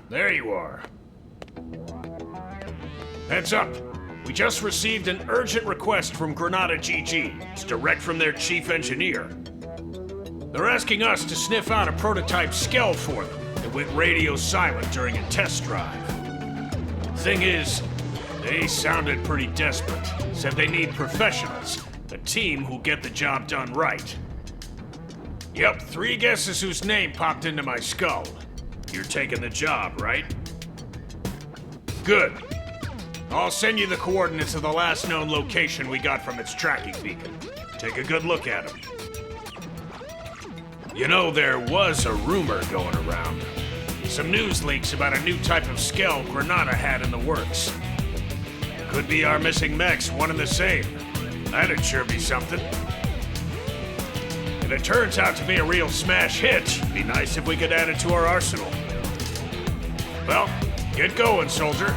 there you are. Heads up. We just received an urgent request from Granada GG. It's direct from their chief engineer. They're asking us to sniff out a prototype Skell for them that went radio silent during a test drive. Thing is, they sounded pretty desperate. Said they need professionals, a team who'll get the job done right. Yep, 3 guesses whose name popped into my skull. You're taking the job, right? Good. I'll send you the coordinates of the last known location we got from its tracking beacon. Take a good look at them. You know, there was a rumor going around. Some news leaks about a new type of Skell Granada had in the works. Could be our missing mechs, one and the same. That'd sure be something. If it turns out to be a real smash hit, it'd be nice if we could add it to our arsenal. Well, get going, soldier.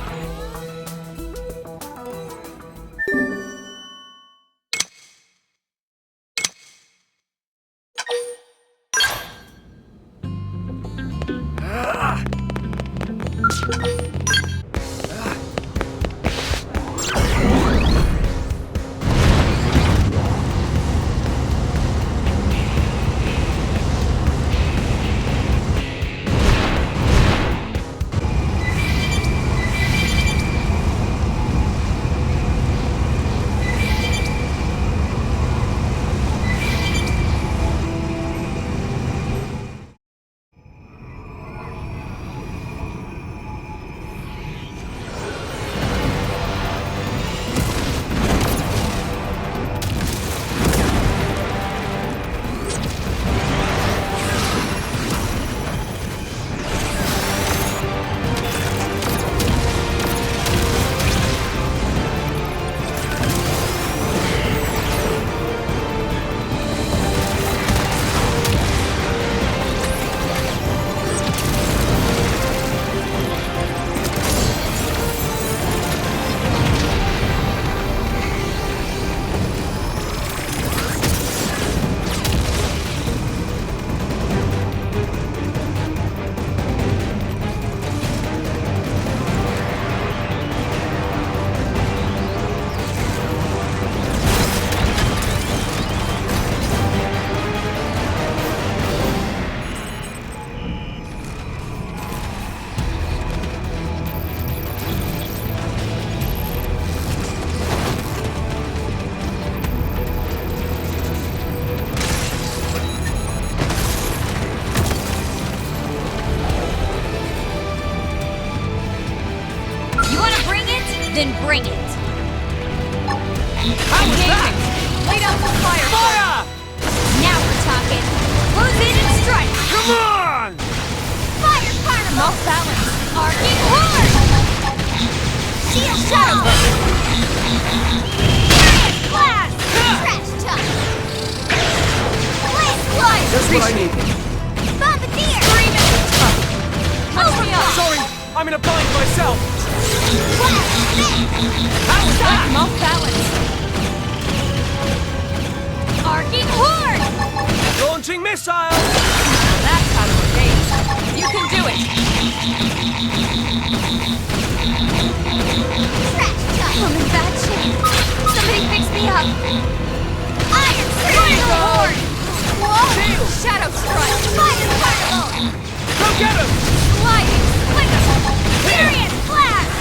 Then bring it. How was that? Lay down some fire. Fire! Now we're talking. Close in and strike. Come on! Fire carnival. Off balance. Arcing horn. Shield shadow. Furious blast. Trash touch. Blaze flight. That's what I need. Bombardier. Scream at the top. Hold me up. Sorry, I'm in a bind myself. How was that? I'm off balance. Arcing horn. Launching missile. That's out of a phase. You can do it. Trash touch. I'm in bad shape. Somebody fix me up. Iron Critical Horn. Whoa. Shadow Strike. Fire Carnival. Go get him! Sliding Slinger. Furious Blast.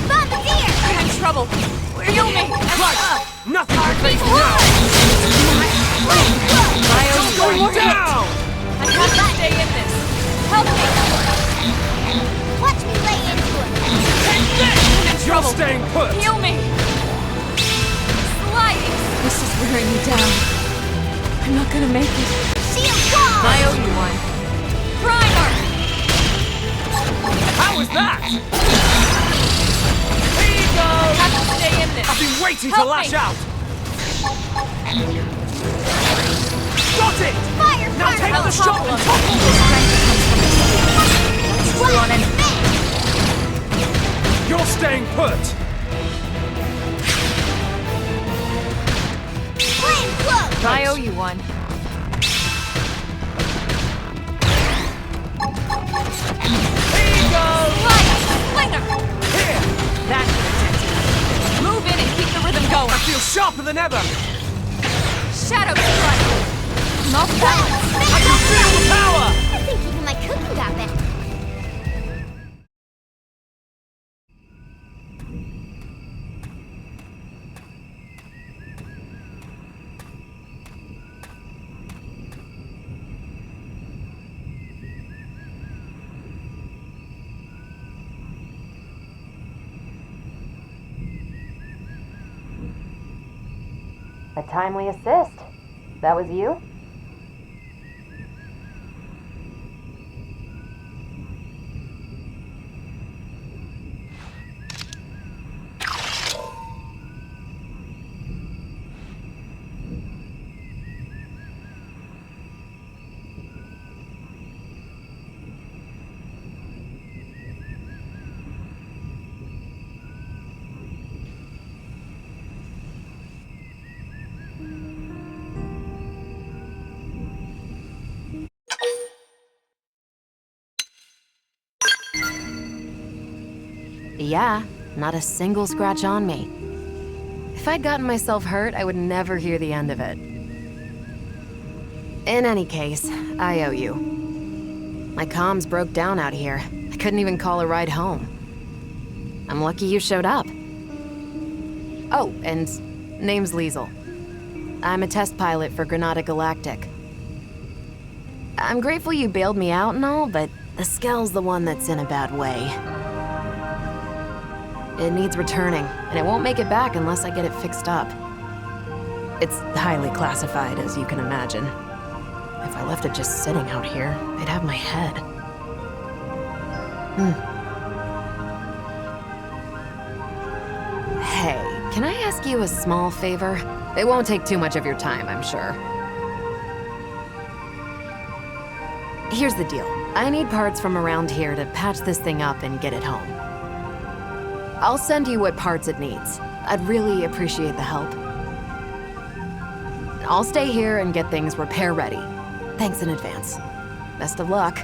Bombardier. I'm in trouble. Feel me. Right. Nothing can face me Horn. now. Bio's Going down! I have to stay in this. Help me. Watch me lay into it. Take this! I'm in You're trouble. staying put! Heal me. Sliding. This is wearing me down. I'm not gonna make it. Shield wall. I owe you one. Primer. How was that? Here you go! Have to stay in this. I've been waiting Help to lash me. out! Got it! Fire. Now take the shot and This topple! strength comes from on it. You're staying put! Flame close. I owe you one. Here That's intense. Move in and keep the rhythm going. I feel sharper than ever. Shadow strike! Not balance! I can feel the power. I think even my cooking got better. A timely assist. That was you? Yeah, not a single scratch on me. If I'd gotten myself hurt, I would never hear the end of it. In any case, I owe you. My comms broke down out here. I couldn't even call a ride home. I'm lucky you showed up. Oh, and name's Liesel. I'm a test pilot for Granada Galactic. I'm grateful you bailed me out and all, but the Skell's the one that's in a bad way. It needs returning, and it won't make it back unless I get it fixed up. It's highly classified, as you can imagine. If I left it just sitting out here, they'd have my head. Hey, can I ask you a small favor? It won't take too much of your time, I'm sure. Here's the deal. I need parts from around here to patch this thing up and get it home. I'll send you what parts it needs. I'd really appreciate the help. I'll stay here and get things repair ready. Thanks in advance. Best of luck.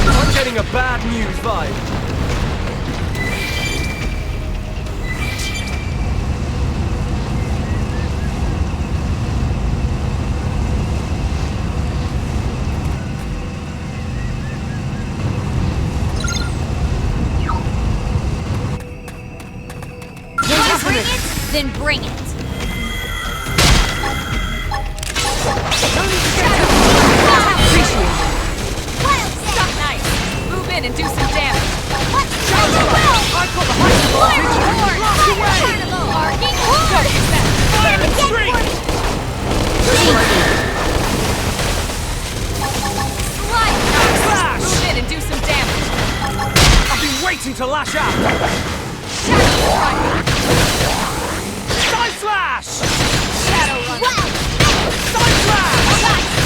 I'm getting a bad news vibe. Then bring it! Stop nice. Move in and do some damage. Let's try to go! I've got the height Fire advantage. horde! Fire carnival! Arcing horde! Fire and streak. Slide! Flash. Move in and do some damage. I've been waiting to lash out. Shadow strike. Side slash. Shadow runner. Side slash.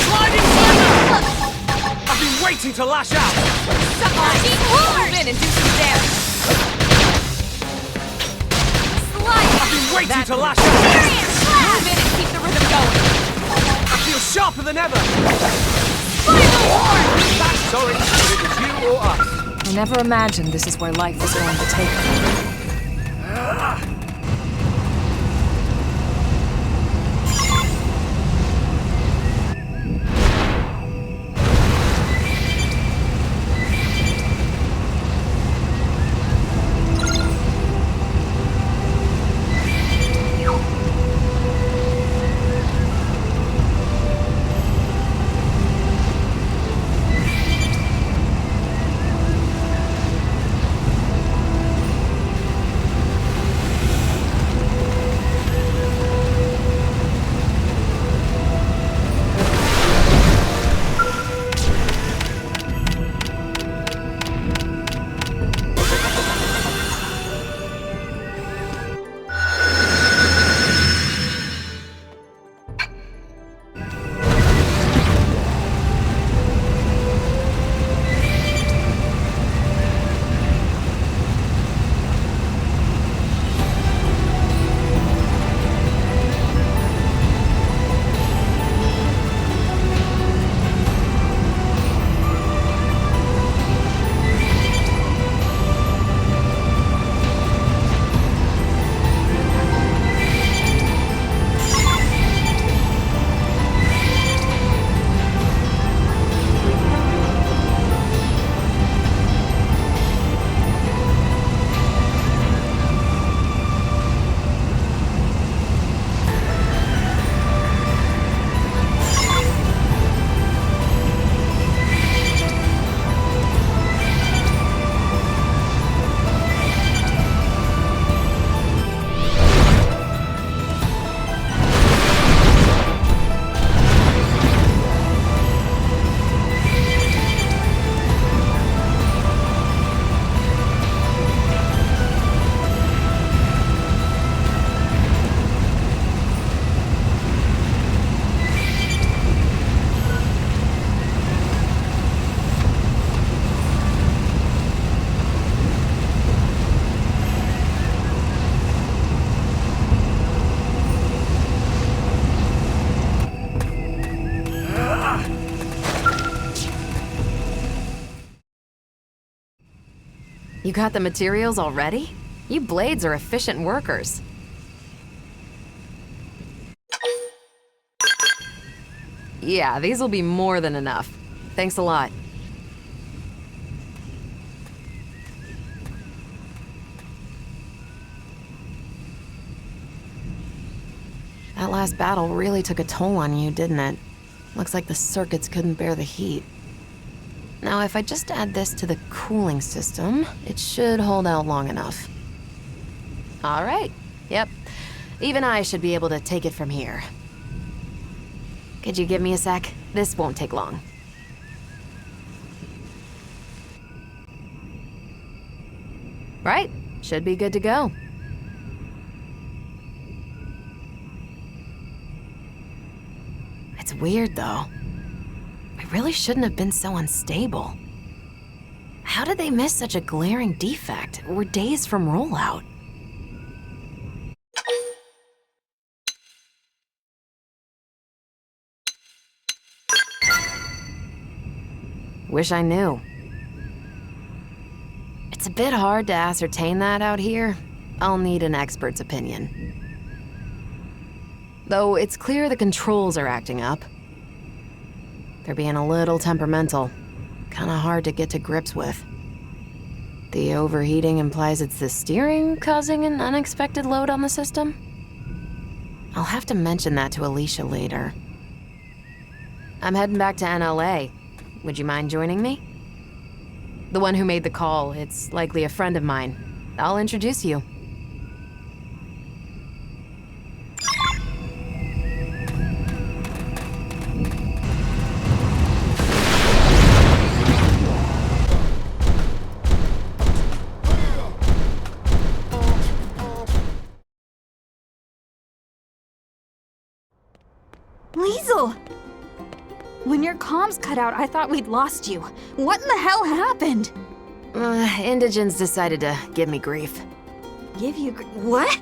Sliding slider. I've been waiting to lash out. Arcing horde. Move in and do some damage. Slide! I've been waiting to lash out. Move in and keep the rhythm going. I feel sharper than ever. Final horde! That's sorry, but it was you or us. I never imagined this is where life was going to take me. You got the materials already? You blades are efficient workers. Yeah, these will be more than enough. Thanks a lot. That last battle really took a toll on you, didn't it? Looks like the circuits couldn't bear the heat. Now, if I just add this to the cooling system, it should hold out long enough. All right. Yep. Even I should be able to take it from here. Could you give me a sec? This won't take long. Right. Should be good to go. It's weird, though. We really shouldn't have been so unstable. How did they miss such a glaring defect? We're days from rollout. Wish I knew. It's a bit hard to ascertain that out here. I'll need an expert's opinion. Though it's clear the controls are acting up. They're being a little temperamental. Kinda hard to get to grips with. The overheating implies it's the steering causing an unexpected load on the system? I'll have to mention that to Alicia later. I'm heading back to NLA. Would you mind joining me? The one who made the call, it's likely a friend of mine. I'll introduce you. Liesel! When your comms cut out, I thought we'd lost you. What in the hell happened? Indigens decided to give me grief. Give you what?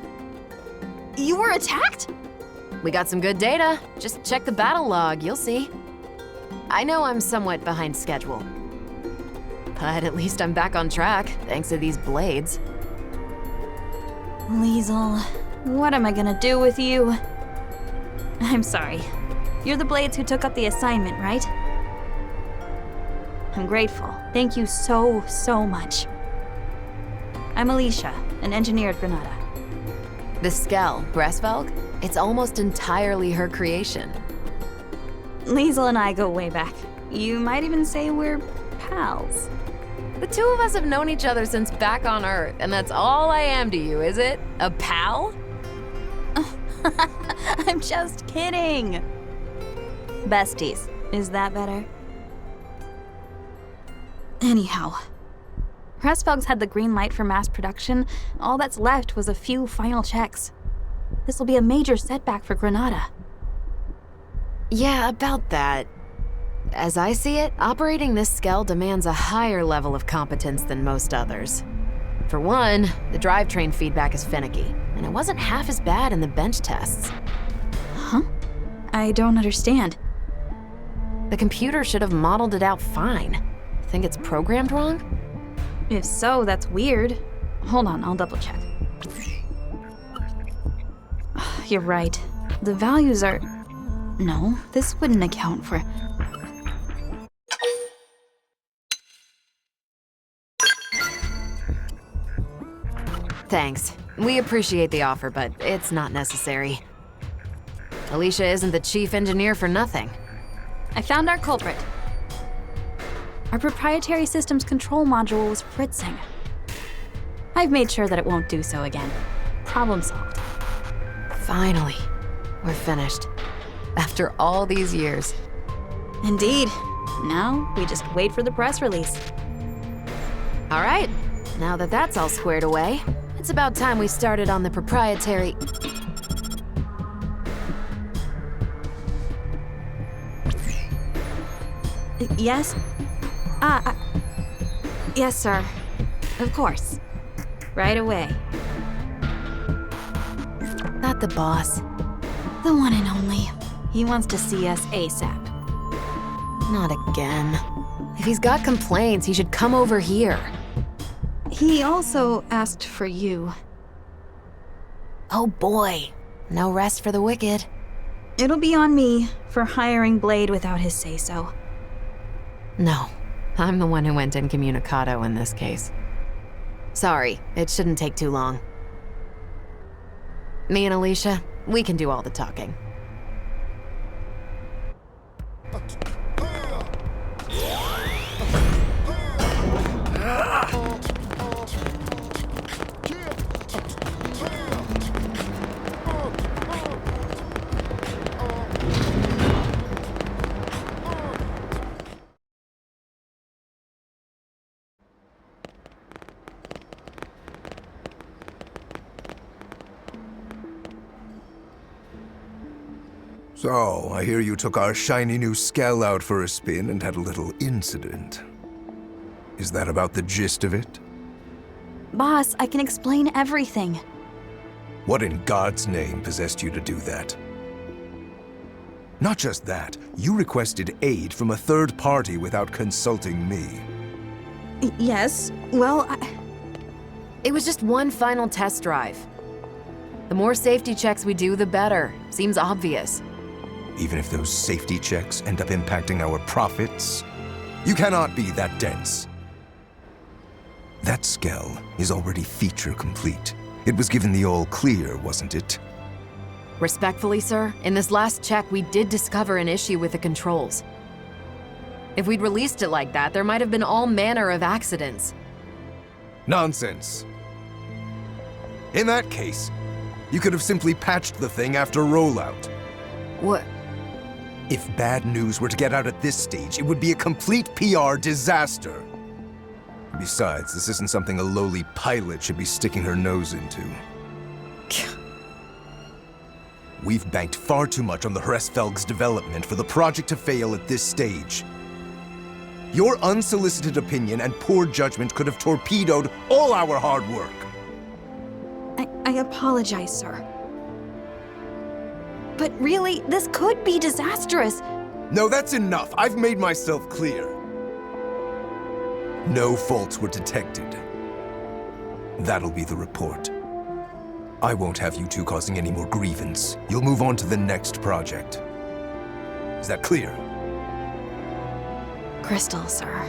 You were attacked? We got some good data. Just check the battle log, you'll see. I know I'm somewhat behind schedule. But at least I'm back on track, thanks to these blades. Liesel, what am I gonna do with you? I'm sorry. You're the blades who took up the assignment, right? I'm grateful. Thank you so, so much. I'm Alicia, an engineer at Granada. The Skell, Breastvelg, it's almost entirely her creation. Liesel and I go way back. You might even say we're pals. The two of us have known each other since back on Earth, and that's all I am to you, is it? A pal? I'm just kidding. Besties. Is that better? Anyhow, Breastvelg's had the green light for mass production. All that's left was a few final checks. This will be a major setback for Granada. Yeah, about that. As I see it, operating this Skell demands a higher level of competence than most others. For one, the drivetrain feedback is finicky, and it wasn't half as bad in the bench tests. Huh? I don't understand. The computer should have modeled it out fine. Think it's programmed wrong? If so, that's weird. Hold on, I'll double check. You're right. The values are... No, this wouldn't account for... Thanks. We appreciate the offer, but it's not necessary. Alicia isn't the chief engineer for nothing. I found our culprit. Our proprietary systems control module was fritzing. I've made sure that it won't do so again. Problem solved. Finally, we're finished. After all these years. Indeed. Now, we just wait for the press release. All right, now that that's all squared away, it's about time we started on the proprietary... Yes? Yes, sir. Of course. Right away. Not the boss. The one and only. He wants to see us ASAP. Not again. If he's got complaints, he should come over here. He also asked for you. Oh boy, no rest for the wicked. It'll be on me for hiring Blade without his say-so. No, I'm the one who went incommunicado in this case. Sorry, it shouldn't take too long. Me and Alicia, we can do all the talking. So, I hear you took our shiny new Skell out for a spin and had a little incident. Is that about the gist of it? Boss, I can explain everything. What in God's name possessed you to do that? Not just that, you requested aid from a third party without consulting me. Yes, well, It was just one final test drive. The more safety checks we do, the better. Seems obvious. Even if those safety checks end up impacting our profits, you cannot be that dense. That Skell is already feature complete. It was given the all clear, wasn't it? Respectfully, sir, in this last check, we did discover an issue with the controls. If we'd released it like that, there might have been all manner of accidents. Nonsense. In that case, you could have simply patched the thing after rollout. What? If bad news were to get out at this stage, it would be a complete PR disaster. Besides, this isn't something a lowly pilot should be sticking her nose into. We've banked far too much on the Hresfelg's development for the project to fail at this stage. Your unsolicited opinion and poor judgment could have torpedoed all our hard work. I apologize, sir. But really, this could be disastrous. No, that's enough. I've made myself clear. No faults were detected. That'll be the report. I won't have you two causing any more grievance. You'll move on to the next project. Is that clear? Crystal, sir.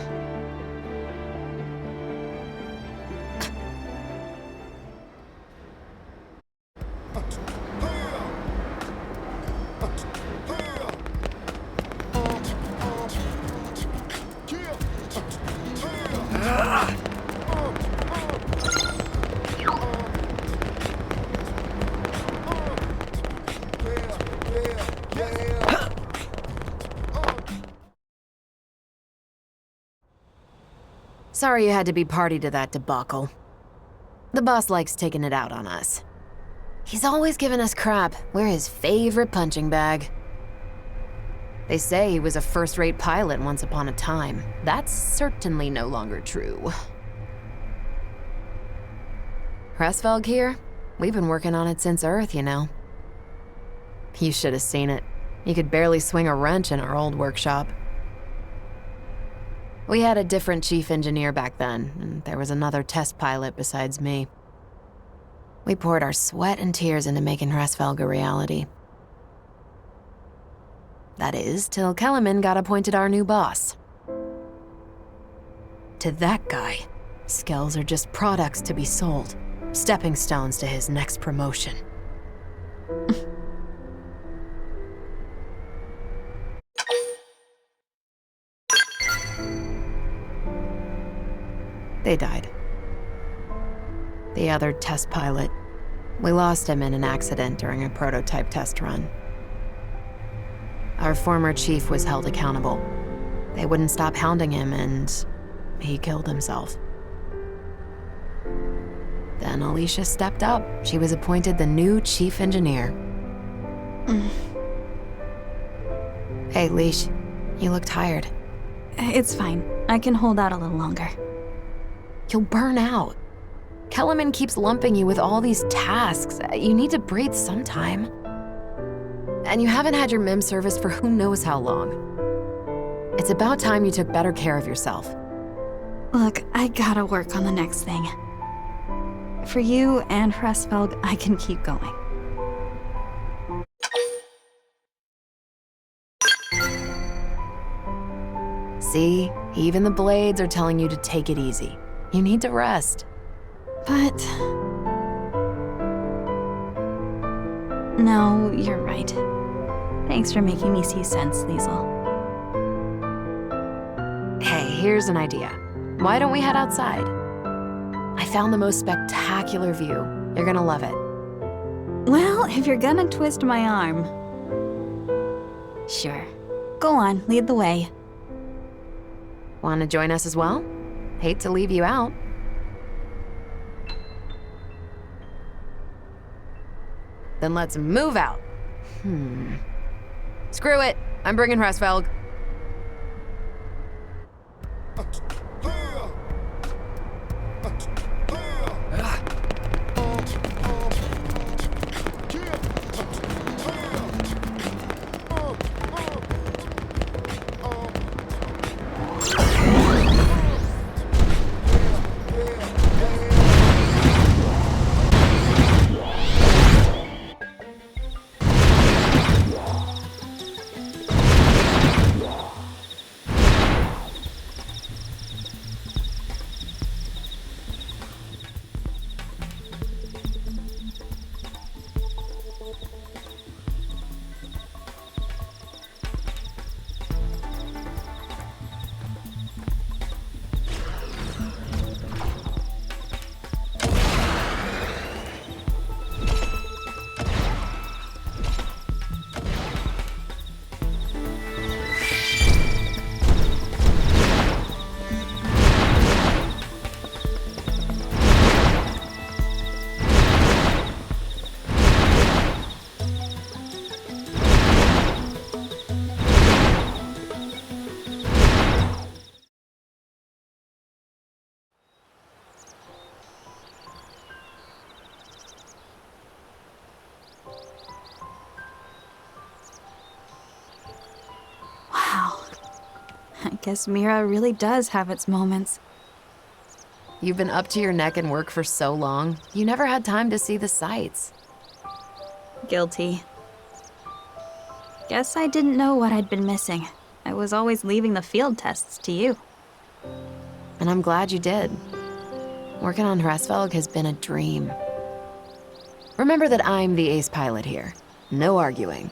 Sorry you had to be party to that debacle. The boss likes taking it out on us. He's always giving us crap. We're his favorite punching bag. They say he was a first-rate pilot once upon a time. That's certainly no longer true. Hresfelg here? We've been working on it since Earth, you know. You should have seen it. You could barely swing a wrench in our old workshop. We had a different chief engineer back then, and there was another test pilot besides me. We poured our sweat and tears into making Hresfelg a reality. That is, till Kellerman got appointed our new boss. To that guy, Skells are just products to be sold, stepping stones to his next promotion. They died. The other test pilot. We lost him in an accident during a prototype test run. Our former chief was held accountable. They wouldn't stop hounding him, and he killed himself. Then Alicia stepped up. She was appointed the new chief engineer. Hey, Leash, you look tired. It's fine. I can hold out a little longer. You'll burn out. Kellerman keeps lumping you with all these tasks. You need to breathe sometime. And you haven't had your MIM service for who knows how long. It's about time you took better care of yourself. Look, I gotta work on the next thing. For you and Hresvelg, I can keep going. See? Even the blades are telling you to take it easy. You need to rest. But... No, you're right. Thanks for making me see sense, Liesel. Hey, here's an idea. Why don't we head outside? I found the most spectacular view. You're gonna love it. Well, if you're gonna twist my arm... Sure. Go on, lead the way. Want to join us as well? Hate to leave you out. Then let's move out. Screw it. I'm bringing Hresvelg. I guess Mira really does have its moments. You've been up to your neck in work for so long, you never had time to see the sights. Guilty. Guess I didn't know what I'd been missing. I was always leaving the field tests to you. And I'm glad you did. Working on Hresvelg has been a dream. Remember that I'm the ace pilot here. No arguing.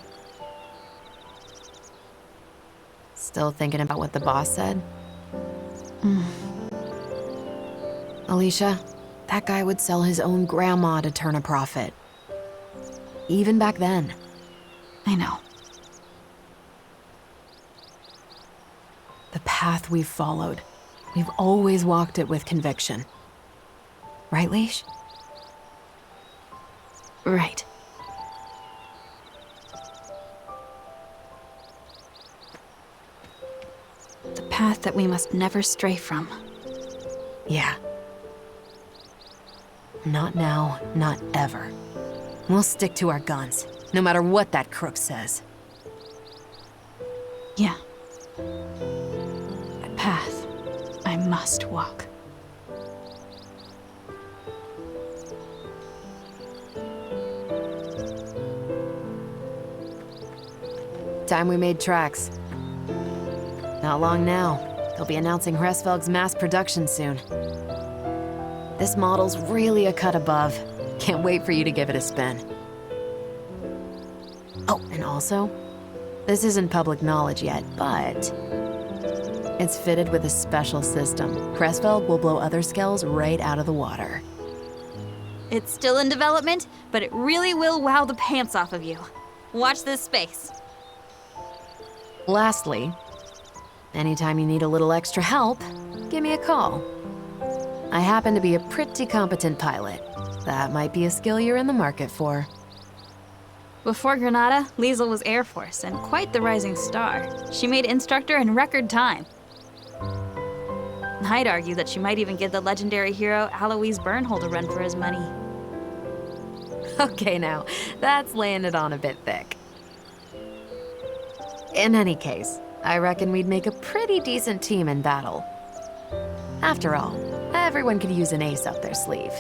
Still thinking about what the boss said? Alicia, that guy would sell his own grandma to turn a profit. Even back then. I know. The path we've followed, we've always walked it with conviction. Right, Leash? Right. The path that we must never stray from. Yeah. Not now, not ever. We'll stick to our guns, no matter what that crook says. Yeah. A path I must walk. Time we made tracks. Not long now. They'll be announcing Hresvelg's mass production soon. This model's really a cut above. Can't wait for you to give it a spin. Oh, and also, this isn't public knowledge yet, but it's fitted with a special system. Hresvelg will blow other Skells right out of the water. It's still in development, but it really will wow the pants off of you. Watch this space. Lastly, anytime you need a little extra help, give me a call. I happen to be a pretty competent pilot. That might be a skill you're in the market for. Before Granada, Liesel was Air Force and quite the rising star. She made instructor in record time. I'd argue that she might even give the legendary hero Alois Bernhold a run for his money. Okay now, that's laying it on a bit thick. In any case, I reckon we'd make a pretty decent team in battle. After all, everyone could use an ace up their sleeve.